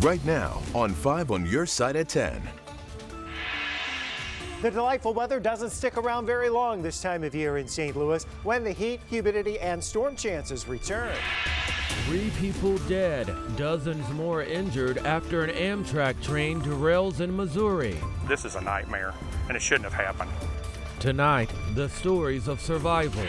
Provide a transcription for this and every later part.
right now on 5 on your side at 10. The delightful weather doesn't stick around very long this time of year in St. Louis when the heat, humidity, and storm chances return. 3 people dead, dozens more injured after an Amtrak train derails in Missouri. This is a nightmare, and it shouldn't have happened. Tonight, the stories of survival.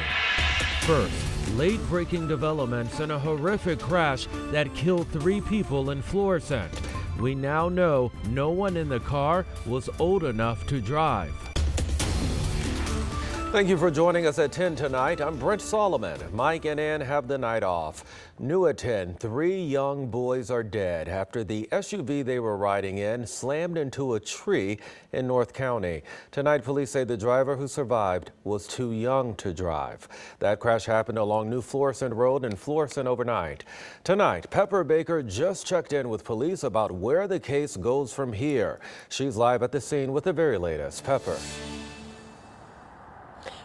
First, late-breaking developments in a horrific crash that killed 3 people in Florissant. We now know no one in the car was old enough to drive. Thank you for joining us at 10 tonight. I'm Brent Solomon. Mike and Ann have the night off. New at 10, 3 young boys are dead after the SUV they were riding in slammed into a tree in North County. Tonight, police say the driver who survived was too young to drive. That crash happened along New Florissant Road in Florissant overnight. Tonight, Pepper Baker just checked in with police about where the case goes from here. She's live at the scene with the very latest. Pepper.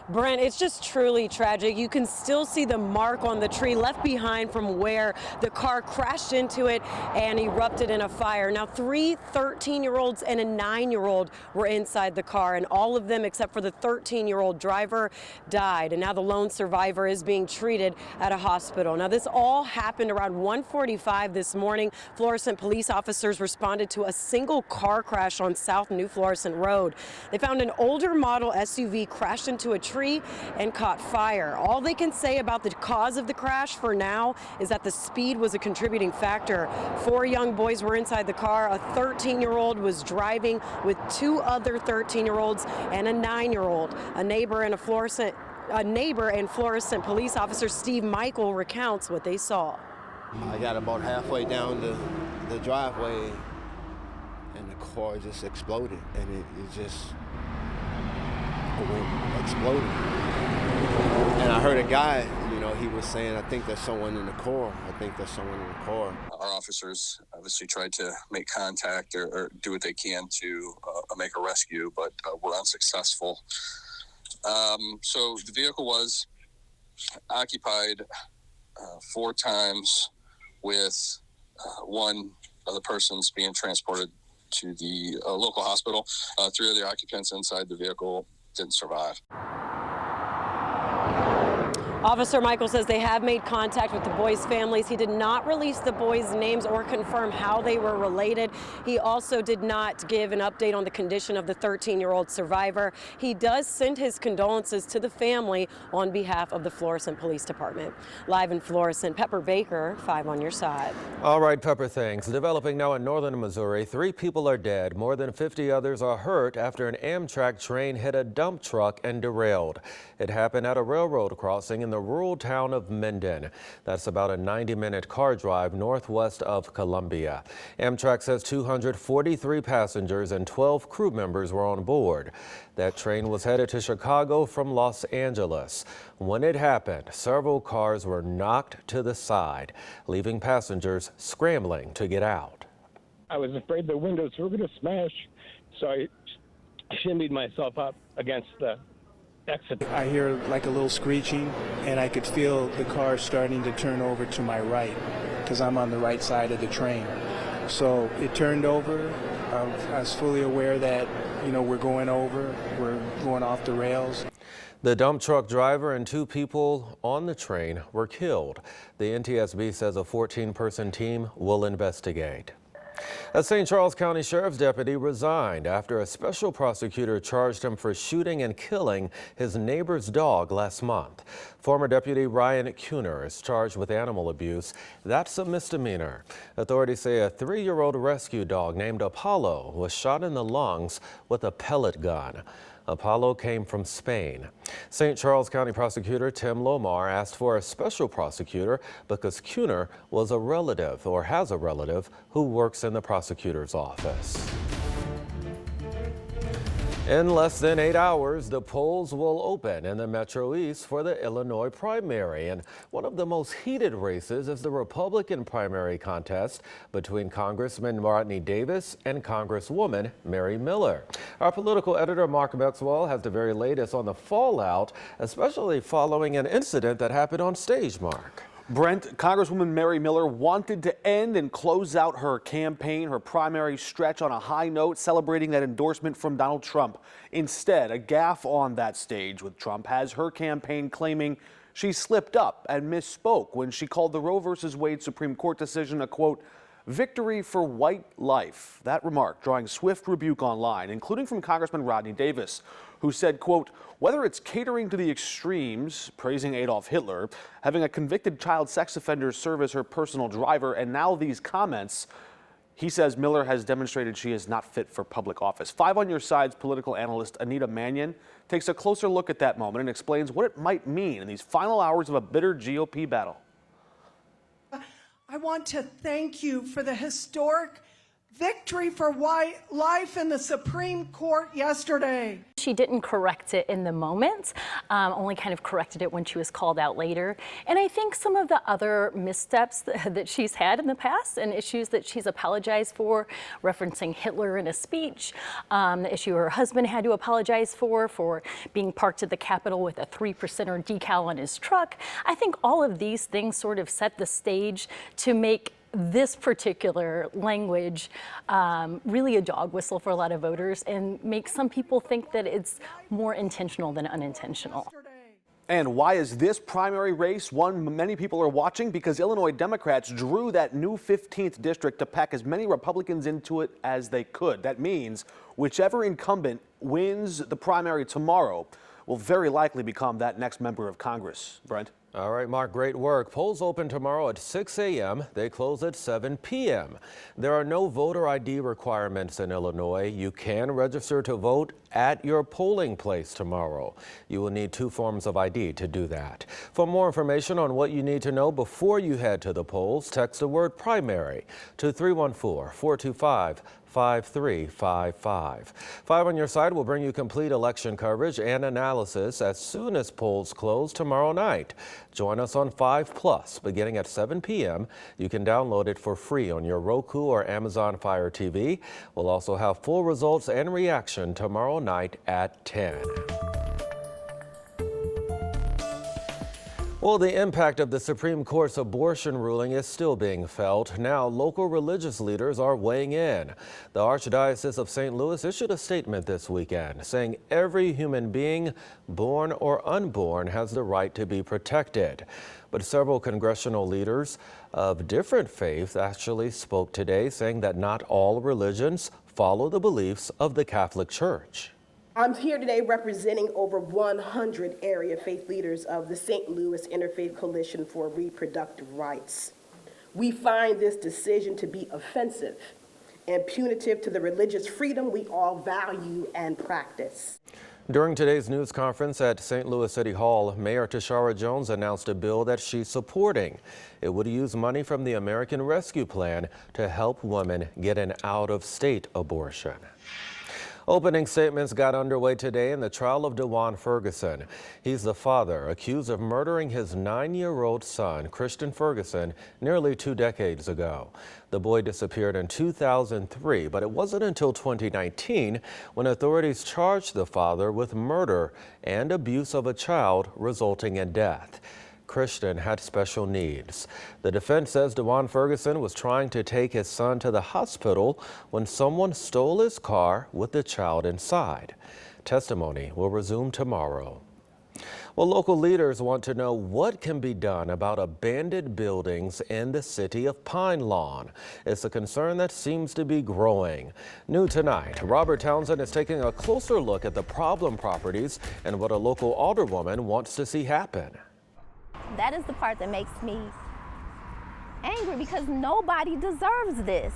Brent, it's just truly tragic. You can still see the mark on the tree left behind from where the car crashed into it and erupted in a fire. Now, 3 13-year-olds and a 9-year-old were inside the car, and all of them except for the 13-year-old driver died. And now the lone survivor is being treated at a hospital. Now, this all happened around 1:45 this morning. Florissant police officers responded to a single car crash on South New Florissant Road. They found an older model SUV crashed into a tree and caught fire. All they can say about the cause of the crash for now is that the speed was a contributing factor. 4 young boys were inside the car. A 13-year-old was driving with 2 other 13-year-olds and a 9-year-old. A neighbor and Florissant police officer Steve Michael recounts what they saw. I got about halfway down the driveway and the car just exploded, and it just exploded. And I heard a guy, he was saying, I think there's someone in the car. I think there's someone in the car. Our officers obviously tried to make contact or do what they can to make a rescue, but were unsuccessful. So the vehicle was occupied 4 times with 1 of the persons being transported to the local hospital. 3 of the occupants inside the vehicle didn't survive. Officer Michael says they have made contact with the boys' families. He did not release the boys' names or confirm how they were related. He also did not give an update on the condition of the 13-year-old survivor. He does send his condolences to the family on behalf of the Florissant Police Department. Live in Florissant, Pepper Baker, 5 on your side. All right, Pepper, thanks. Developing now in northern Missouri, 3 people are dead. More than 50 others are hurt after an Amtrak train hit a dump truck and derailed. It happened at a railroad crossing in the rural town of Minden. That's about a 90-minute car drive northwest of Columbia. Amtrak says 243 passengers and 12 crew members were on board. That train was headed to Chicago from Los Angeles. When it happened, several cars were knocked to the side, leaving passengers scrambling to get out. I was afraid the windows were going to smash, so I shimmied myself up against the exit. I hear like a little screeching, and I could feel the car starting to turn over to my right because I'm on the right side of the train. So it turned over. I was fully aware that, we're going off the rails. The dump truck driver and 2 people on the train were killed. The NTSB says a 14-person team will investigate. A St. Charles County Sheriff's deputy resigned after a special prosecutor charged him for shooting and killing his neighbor's dog last month. Former Deputy Ryan Kuhner is charged with animal abuse. That's a misdemeanor. Authorities say a 3-year-old rescue dog named Apollo was shot in the lungs with a pellet gun. Apollo came from Spain. St. Charles County Prosecutor Tim Lomar asked for a special prosecutor because Kuhner was a relative or has a relative who works in the prosecutor's office. In less than 8 hours, the polls will open in the Metro East for the Illinois primary. And one of the most heated races is the Republican primary contest between Congressman Rodney Davis and Congresswoman Mary Miller. Our political editor, Mark Maxwell, has the very latest on the fallout, especially following an incident that happened on stage, Mark. Brent, Congresswoman Mary Miller wanted to end and close out her campaign, her primary stretch, on a high note, celebrating that endorsement from Donald Trump. Instead, a gaffe on that stage with Trump has her campaign claiming she slipped up and misspoke when she called the Roe v. Wade Supreme Court decision a, quote, victory for white life. That remark drawing swift rebuke online, including from Congressman Rodney Davis, who said, quote, whether it's catering to the extremes, praising Adolf Hitler, having a convicted child sex offender serve as her personal driver, and now these comments, he says Miller has demonstrated she is not fit for public office. 5 on Your Side's political analyst Anita Mannion takes a closer look at that moment and explains what it might mean in these final hours of a bitter GOP battle. I want to thank you for the historic victory for white life in the Supreme Court yesterday. She didn't correct it in the moment, only kind of corrected it when she was called out later. And I think some of the other missteps that she's had in the past and issues that she's apologized for, referencing Hitler in a speech, the issue her husband had to apologize for being parked at the Capitol with a 3%er decal on his truck. I think all of these things sort of set the stage to make this particular language really a dog whistle for a lot of voters and make some people think that it's more intentional than unintentional. And why is this primary race one many people are watching? Because Illinois Democrats drew that new 15th district to pack as many Republicans into it as they could. That means whichever incumbent wins the primary tomorrow will very likely become that next member of Congress. Brent? All right, Mark, great work. Polls open tomorrow at 6 a.m. They close at 7 p.m. There are no voter ID requirements in Illinois. You can register to vote at your polling place tomorrow. You will need 2 forms of ID to do that. For more information on what you need to know before you head to the polls, text the word primary to 314-425-5355. 5 on Your Side will bring you complete election coverage and analysis as soon as polls close tomorrow night. Join us on 5 Plus beginning at 7 p.m. You can download it for free on your Roku or Amazon Fire TV. We'll also have full results and reaction tomorrow night at 10. Well, the impact of the Supreme Court's abortion ruling is still being felt. Now, local religious leaders are weighing in. The Archdiocese of St. Louis issued a statement this weekend saying every human being, born or unborn, has the right to be protected. But several congressional leaders of different faiths actually spoke today, saying that not all religions follow the beliefs of the Catholic Church. I'm here today representing over 100 area faith leaders of the St. Louis Interfaith Coalition for Reproductive Rights. We find this decision to be offensive and punitive to the religious freedom we all value and practice. During today's news conference at St. Louis City Hall, Mayor Tashara Jones announced a bill that she's supporting. It would use money from the American Rescue Plan to help women get an out-of-state abortion. Opening statements got underway today in the trial of DeJuan Ferguson. He's the father accused of murdering his 9-year-old son, Christian Ferguson, nearly 2 decades ago. The boy disappeared in 2003, but it wasn't until 2019 when authorities charged the father with murder and abuse of a child resulting in death. Christian had special needs. The defense says DeJuan Ferguson was trying to take his son to the hospital when someone stole his car with the child inside. Testimony will resume tomorrow. Well, local leaders want to know what can be done about abandoned buildings in the city of Pine Lawn. It's a concern that seems to be growing. New tonight, Robert Townsend is taking a closer look at the problem properties and what a local alderwoman wants to see happen. That is the part that makes me angry because nobody deserves this.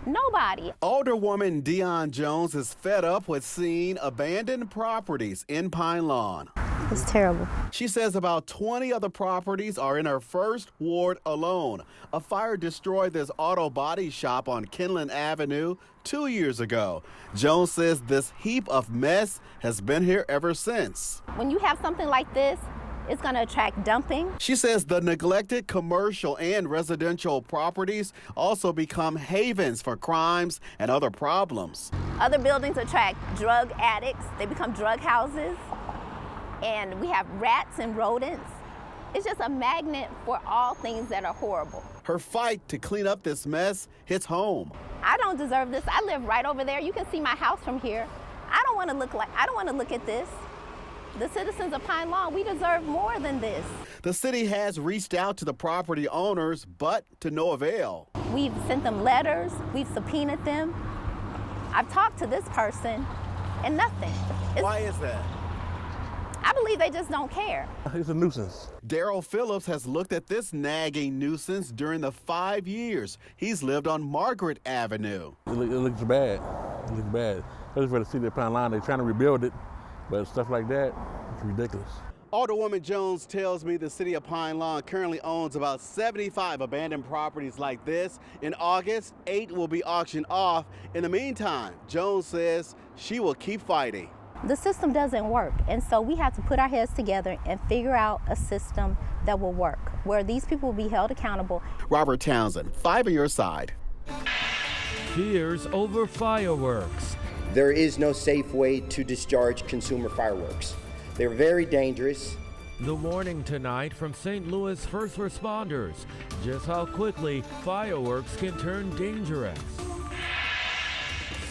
Nobody. Alderwoman Dion Jones is fed up with seeing abandoned properties in Pine Lawn. It's terrible. She says about 20 other properties are in her first ward alone. A fire destroyed this auto body shop on Kinlan Avenue 2 years ago. Jones says this heap of mess has been here ever since. When you have something like this, it's going to attract dumping. She says the neglected commercial and residential properties also become havens for crimes and other problems. Other buildings attract drug addicts. They become drug houses. And we have rats and rodents. It's just a magnet for all things that are horrible. Her fight to clean up this mess hits home. I don't deserve this. I live right over there. You can see my house from here. I don't want to look at this. The citizens of Pine Lawn, we deserve more than this. The city has reached out to the property owners, but to no avail. We've sent them letters, we've subpoenaed them. I've talked to this person and nothing. Why is that? I believe they just don't care. It's a nuisance. Daryl Phillips has looked at this nagging nuisance during the 5 years he's lived on Margaret Avenue. It looks bad. It looks bad. Especially for the city of Pine Lawn. They're trying to rebuild it, but stuff like that, it's ridiculous. Alderwoman Jones tells me the city of Pine Lawn currently owns about 75 abandoned properties like this. In August, 8 will be auctioned off. In the meantime, Jones says she will keep fighting. The system doesn't work, and so we have to put our heads together and figure out a system that will work, where these people will be held accountable. Robert Townsend, 5 on your side. Fears over fireworks. There is no safe way to discharge consumer fireworks. They're very dangerous. The warning tonight from St. Louis first responders, just how quickly fireworks can turn dangerous.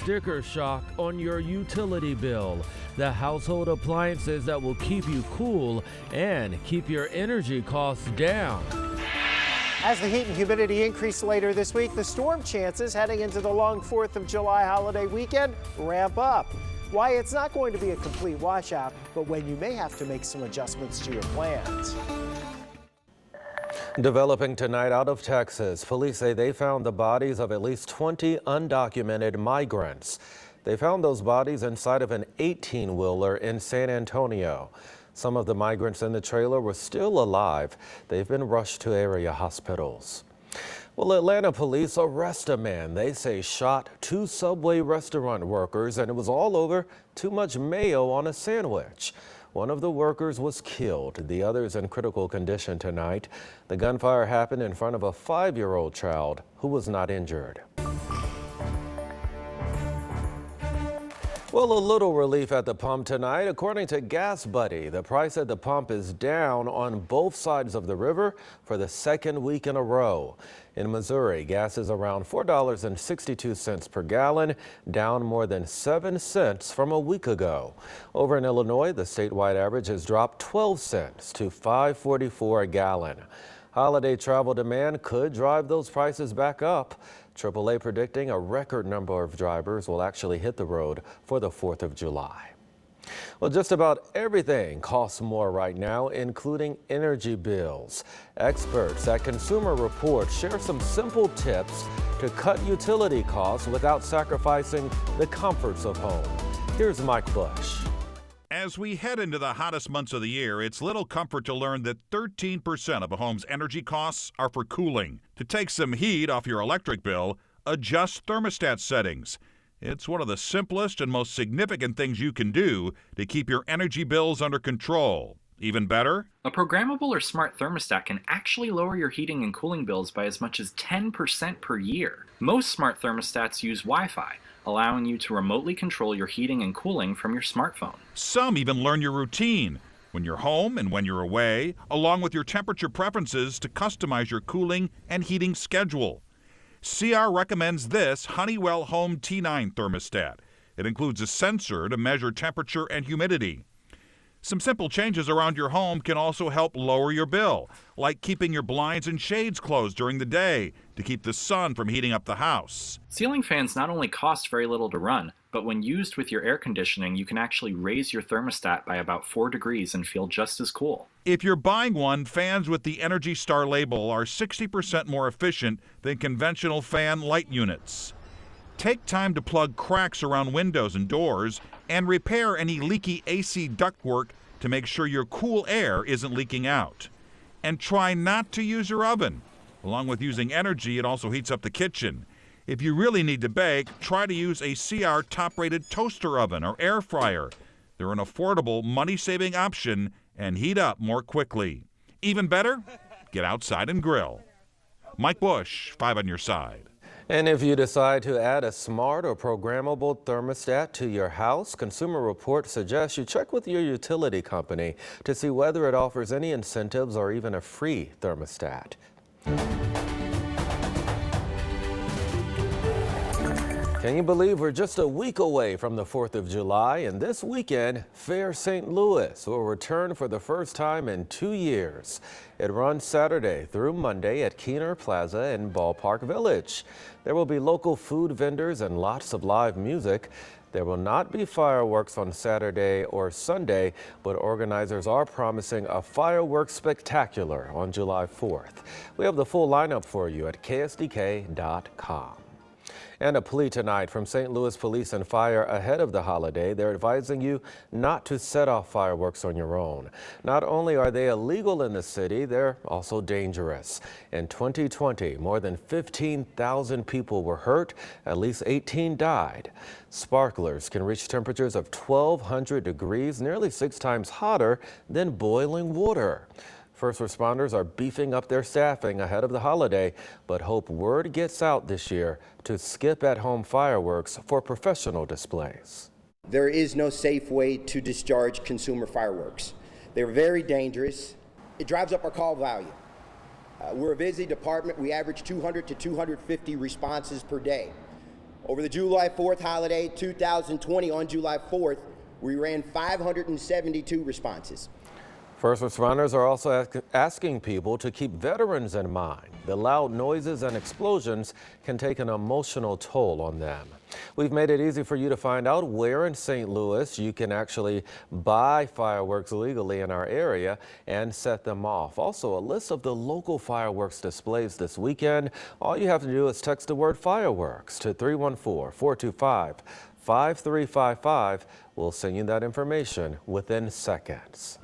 Sticker shock on your utility bill. The household appliances that will keep you cool and keep your energy costs down. As the heat and humidity increase later this week, the storm chances heading into the long 4th of July holiday weekend ramp up. Why it's not going to be a complete washout, but when you may have to make some adjustments to your plans. Developing tonight out of Texas, police say they found the bodies of at least 20 undocumented migrants. They found those bodies inside of an 18-wheeler in San Antonio. Some of the migrants in the trailer were still alive. They've been rushed to area hospitals. Well, Atlanta police arrest a man they say shot 2 Subway restaurant workers, and it was all over too much mayo on a sandwich. One of the workers was killed. The other's in critical condition tonight. The gunfire happened in front of a 5-year-old child who was not injured. Well, a little relief at the pump tonight. According to Gas Buddy, the price at the pump is down on both sides of the river for the 2nd week in a row. In Missouri, gas is around $4.62 per gallon, down more than 7 cents from a week ago. Over in Illinois, the statewide average has dropped 12 cents to $5.44 a gallon. Holiday travel demand could drive those prices back up. AAA predicting a record number of drivers will actually hit the road for the 4th of July. Well, just about everything costs more right now, including energy bills. Experts at Consumer Report share some simple tips to cut utility costs without sacrificing the comforts of home. Here's Mike Bush. As we head into the hottest months of the year, it's little comfort to learn that 13% of a home's energy costs are for cooling. To take some heat off your electric bill, adjust thermostat settings. It's one of the simplest and most significant things you can do to keep your energy bills under control. Even better? A programmable or smart thermostat can actually lower your heating and cooling bills by as much as 10% per year. Most smart thermostats use Wi-Fi, allowing you to remotely control your heating and cooling from your smartphone. Some even learn your routine when you're home and when you're away, along with your temperature preferences to customize your cooling and heating schedule. CR recommends this Honeywell Home T9 thermostat. It includes a sensor to measure temperature and humidity. Some simple changes around your home can also help lower your bill, like keeping your blinds and shades closed during the day to keep the sun from heating up the house. Ceiling fans not only cost very little to run, but when used with your air conditioning, you can actually raise your thermostat by about 4 degrees and feel just as cool. If you're buying one, fans with the Energy Star label are 60% more efficient than conventional fan light units. Take time to plug cracks around windows and doors and repair any leaky AC ductwork to make sure your cool air isn't leaking out. And try not to use your oven. Along with using energy, it also heats up the kitchen. If you really need to bake, try to use a CR top-rated toaster oven or air fryer. They're an affordable, money-saving option and heat up more quickly. Even better, get outside and grill. Mike Bush, 5 on your side. And if you decide to add a smart or programmable thermostat to your house, Consumer Reports suggests you check with your utility company to see whether it offers any incentives or even a free thermostat. Can you believe we're just a week away from the 4th of July, and this weekend, Fair St. Louis will return for the first time in 2 years. It runs Saturday through Monday at Keener Plaza in Ballpark Village. There will be local food vendors and lots of live music. There will not be fireworks on Saturday or Sunday, but organizers are promising a fireworks spectacular on July 4th. We have the full lineup for you at ksdk.com. And a plea tonight from St. Louis Police and Fire ahead of the holiday. They're advising you not to set off fireworks on your own. Not only are they illegal in the city, they're also dangerous. In 2020, more than 15,000 people were hurt, at least 18 died. Sparklers can reach temperatures of 1,200 degrees, nearly 6 times hotter than boiling water. First responders are beefing up their staffing ahead of the holiday, but hope word gets out this year to skip at-home fireworks for professional displays. There is no safe way to discharge consumer fireworks. They're very dangerous. It drives up our call value. We're a busy department. We average 200 to 250 responses per day. Over the July 4th holiday, 2020, on July 4th, we ran 572 responses. First responders are also asking people to keep veterans in mind. The loud noises and explosions can take an emotional toll on them. We've made it easy for you to find out where in St. Louis you can actually buy fireworks legally in our area and set them off. Also, a list of the local fireworks displays this weekend. All you have to do is text the word fireworks to 314-425-5355. We'll send you that information within seconds.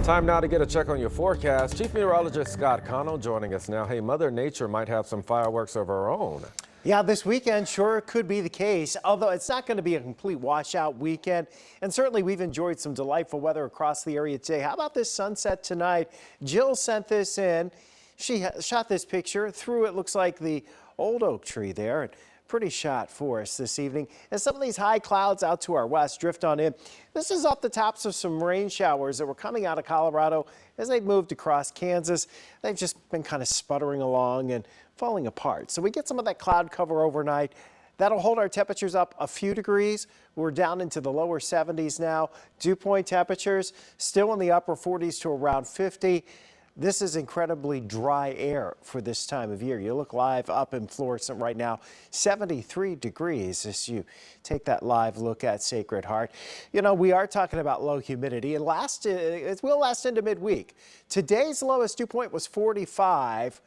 Time now to get a check on your forecast. Chief Meteorologist Scott Connell joining us now. Hey, Mother Nature might have some fireworks of her own. Yeah, this weekend sure could be the case, although it's not going to be a complete washout weekend. And certainly we've enjoyed some delightful weather across the area today. How about this sunset tonight? Jill sent this in. She shot this picture through, it looks like, the old oak tree there. And pretty shot for us this evening. As some of these high clouds out to our west drift on in. This is off the tops of some rain showers that were coming out of Colorado as they moved across Kansas. They've just been kind of sputtering along and falling apart. So we get some of that cloud cover overnight. That'll hold our temperatures up a few degrees. We're down into the lower 70s now. Dew point temperatures still in the upper 40s to around 50. This is incredibly dry air for this time of year. You look live up in Florissant right now, 73 degrees as you take that live look at Sacred Heart. You know, we are talking about low humidity. It will last into midweek. Today's lowest dew point was 45.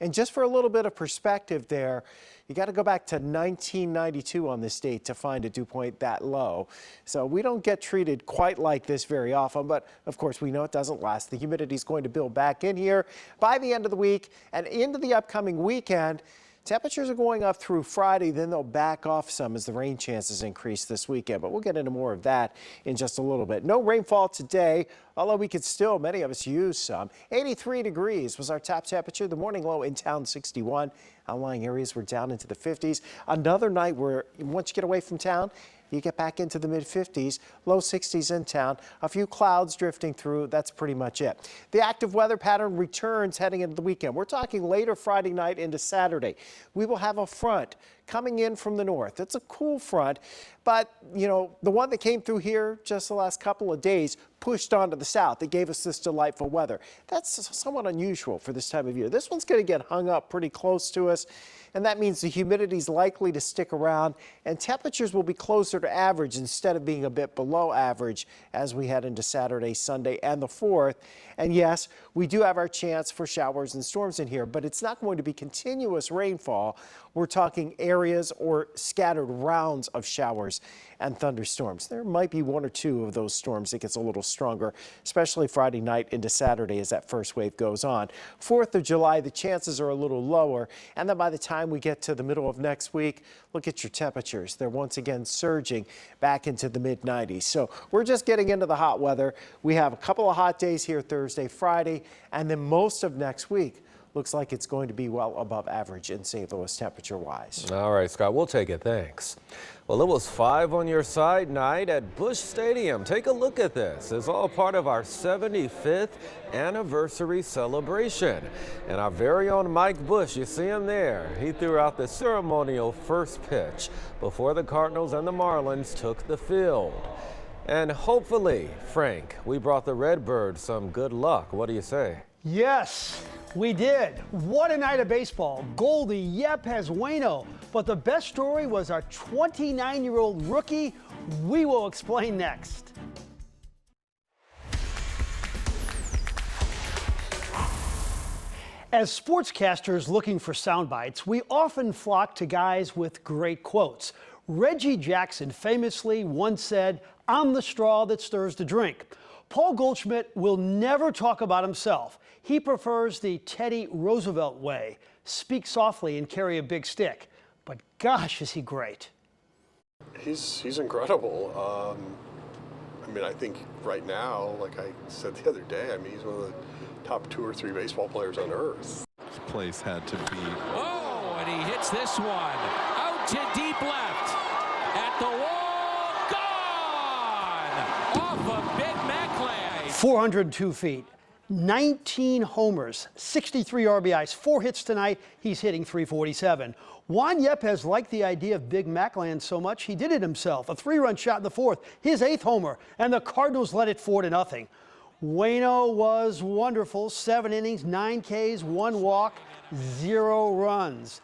And just for a little bit of perspective there, you got to go back to 1992 on this date to find a dew point that low. So we don't get treated quite like this very often, but of course we know it doesn't last. The humidity is going to build back in here by the end of the week and into the upcoming weekend. Temperatures are going up through Friday, then they'll back off some as the rain chances increase this weekend, but we'll get into more of that in just a little bit. No rainfall today, although we could still, many of us, use some. 83 degrees was our top temperature. The morning low in town, 61. Outlying areas were down into the 50s. Another night where once you get away from town, you get back into the mid-50s, low 60s in town. A few clouds drifting through. That's pretty much it. The active weather pattern returns heading into the weekend. We're talking later Friday night into Saturday. We will have a front coming in from the north. It's a cool front, but, you know, the one that came through here just the last couple of days pushed on to the south. It gave us this delightful weather. That's somewhat unusual for this time of year. This one's going to get hung up pretty close to us, and that means the humidity is likely to stick around, and temperatures will be closer to average instead of being a bit below average as we head into Saturday, Sunday, and the 4th. And yes, we do have our chance for showers and storms in here, but it's not going to be continuous rainfall. We're talking areas or scattered rounds of showers and thunderstorms. There might be one or two of those storms that gets a little stronger, especially Friday night into Saturday as that first wave goes on. 4th of July, the chances are a little lower. And then by the time we get to the middle of next week, look at your temperatures. They're once again surging back into the mid-90s. So we're just getting into the hot weather. We have a couple of hot days here Thursday, Friday, and then most of next week Looks like it's going to be well above average in St. Louis temperature-wise. All right, Scott, we'll take it. Thanks. Well, it was 5 on your side night at Busch Stadium. Take a look at this. It's all part of our 75th anniversary celebration. And our very own Mike Busch, you see him there. He threw out the ceremonial first pitch before the Cardinals and the Marlins took the field. And hopefully, Frank, we brought the Redbirds some good luck. What do you say? Yes, we did. What a night of baseball. Goldie Yepez Waino. But the best story was our 29-year-old rookie. We will explain next. As sportscasters looking for sound bites, we often flock to guys with great quotes. Reggie Jackson famously once said, "I'm the straw that stirs the drink." Paul Goldschmidt will never talk about himself. He prefers the Teddy Roosevelt way. Speak softly and carry a big stick. But gosh, is he great. He's incredible. I mean, I think right now, like I said the other day, I mean, he's one of the top 2 or 3 baseball players on earth. This place had to be. Oh, and he hits this one out to deep left at the wall. Gone off of Big Macklay. 402 feet, 19 homers, 63 RBIs, 4 hits tonight. He's hitting .347. Juan Yepez liked the idea of Big Macklay so much he did it himself. A 3-run shot in the 4th, his 8th homer, and the Cardinals led it 4-0. Waino was wonderful. 7 innings, 9 Ks, 1 walk, 0 runs.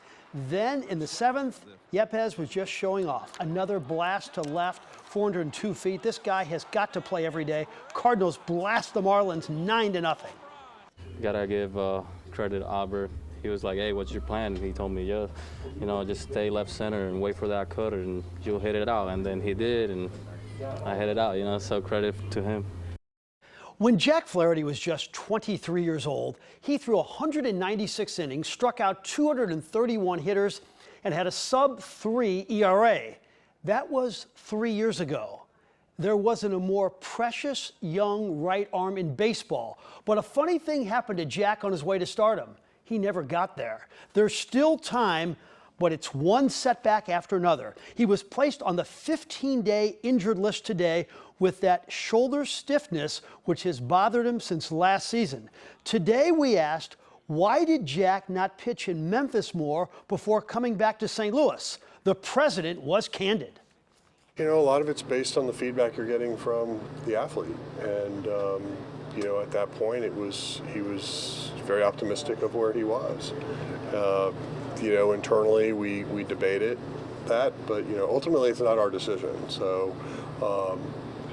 Then in the 7th, Yepez was just showing off. Another blast to left, 402 feet. This guy has got to play every day. Cardinals blast the Marlins 9-0. Gotta give credit to Albert. He was like, "Hey, what's your plan?" And he told me, "Yeah, you know, just stay left center and wait for that cutter, and you'll hit it out." And then he did, and I hit it out. You know, so credit to him. When Jack Flaherty was just 23 years old, he threw 196 innings, struck out 231 hitters, and had a sub-3 ERA. That was 3 years ago. There wasn't a more precious young right arm in baseball. But a funny thing happened to Jack on his way to stardom. He never got there. There's still time, but it's one setback after another. He was placed on the 15-day injured list today with that shoulder stiffness, which has bothered him since last season. Today we asked, why did Jack not pitch in Memphis more before coming back to St. Louis? The president was candid. You know, a lot of it's based on the feedback you're getting from the athlete. And, you know, at that point, he was very optimistic of where he was. You know, internally, we debated that, but, you know, ultimately it's not our decision. So,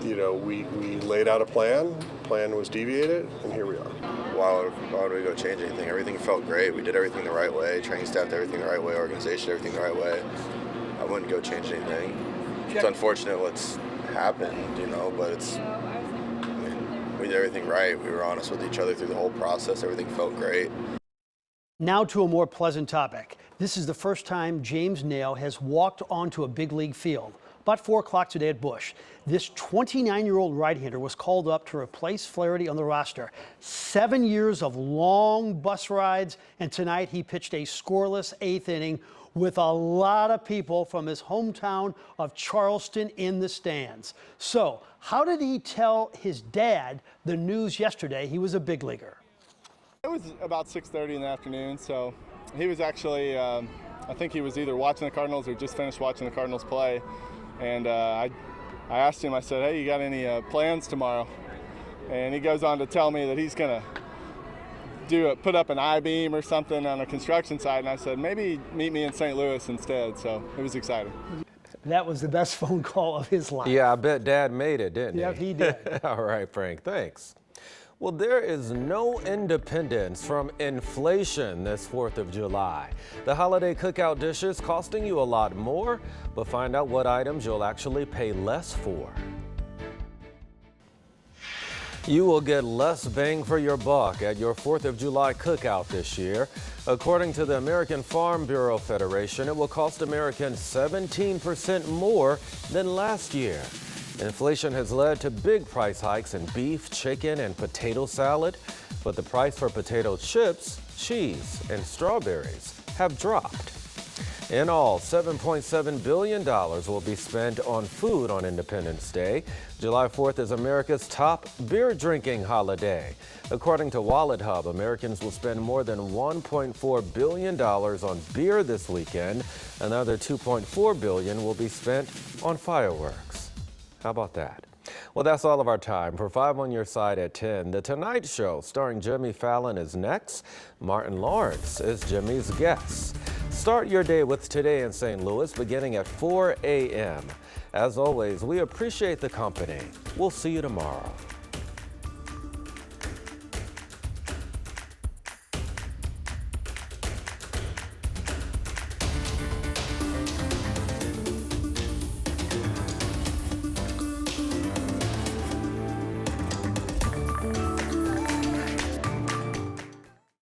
you know, we laid out a plan. The plan was deviated, and here we are. Why would we go change anything? Everything felt great. We did everything the right way. Training staff did everything the right way. Organization did everything the right way. I wouldn't go change anything. It's unfortunate what's happened, you know, but we did everything right. We were honest with each other through the whole process. Everything felt great. Now to a more pleasant topic. This is the first time James Nail has walked onto a big league field. About 4 o'clock today at Busch. This 29-year-old right-hander was called up to replace Flaherty on the roster. 7 years of long bus rides, and tonight he pitched a scoreless 8th inning with a lot of people from his hometown of Charleston in the stands. So, how did he tell his dad the news yesterday he was a big leaguer? It was about 6:30 in the afternoon, so he was actually, I think he was either watching the Cardinals or just finished watching the Cardinals play. And I asked him, I said, "Hey, you got any plans tomorrow?" And he goes on to tell me that he's going to put up an I-beam or something on a construction site. And I said, maybe meet me in St. Louis instead. So it was exciting. That was the best phone call of his life. Yeah, I bet Dad made it, didn't he? Yep, he did. All right, Frank, thanks. Well, there is no independence from inflation this 4th of July. The holiday cookout dishes costing you a lot more, but find out what items you'll actually pay less for. You will get less bang for your buck at your 4th of July cookout this year. According to the American Farm Bureau Federation, it will cost Americans 17% more than last year. Inflation has led to big price hikes in beef, chicken, and potato salad, but the price for potato chips cheese, and strawberries have dropped. In all, $7.7 billion will be spent on food on Independence Day. July 4th is America's top beer drinking holiday. According to Wallet Hub, Americans will spend more than $1.4 billion on beer this weekend. Another $2.4 billion will be spent on fireworks. How about that? Well, that's all of our time. For 5 on Your Side at 10, The Tonight Show starring Jimmy Fallon is next. Martin Lawrence is Jimmy's guest. Start your day with Today in St. Louis beginning at 4 a.m. As always, we appreciate the company. We'll see you tomorrow.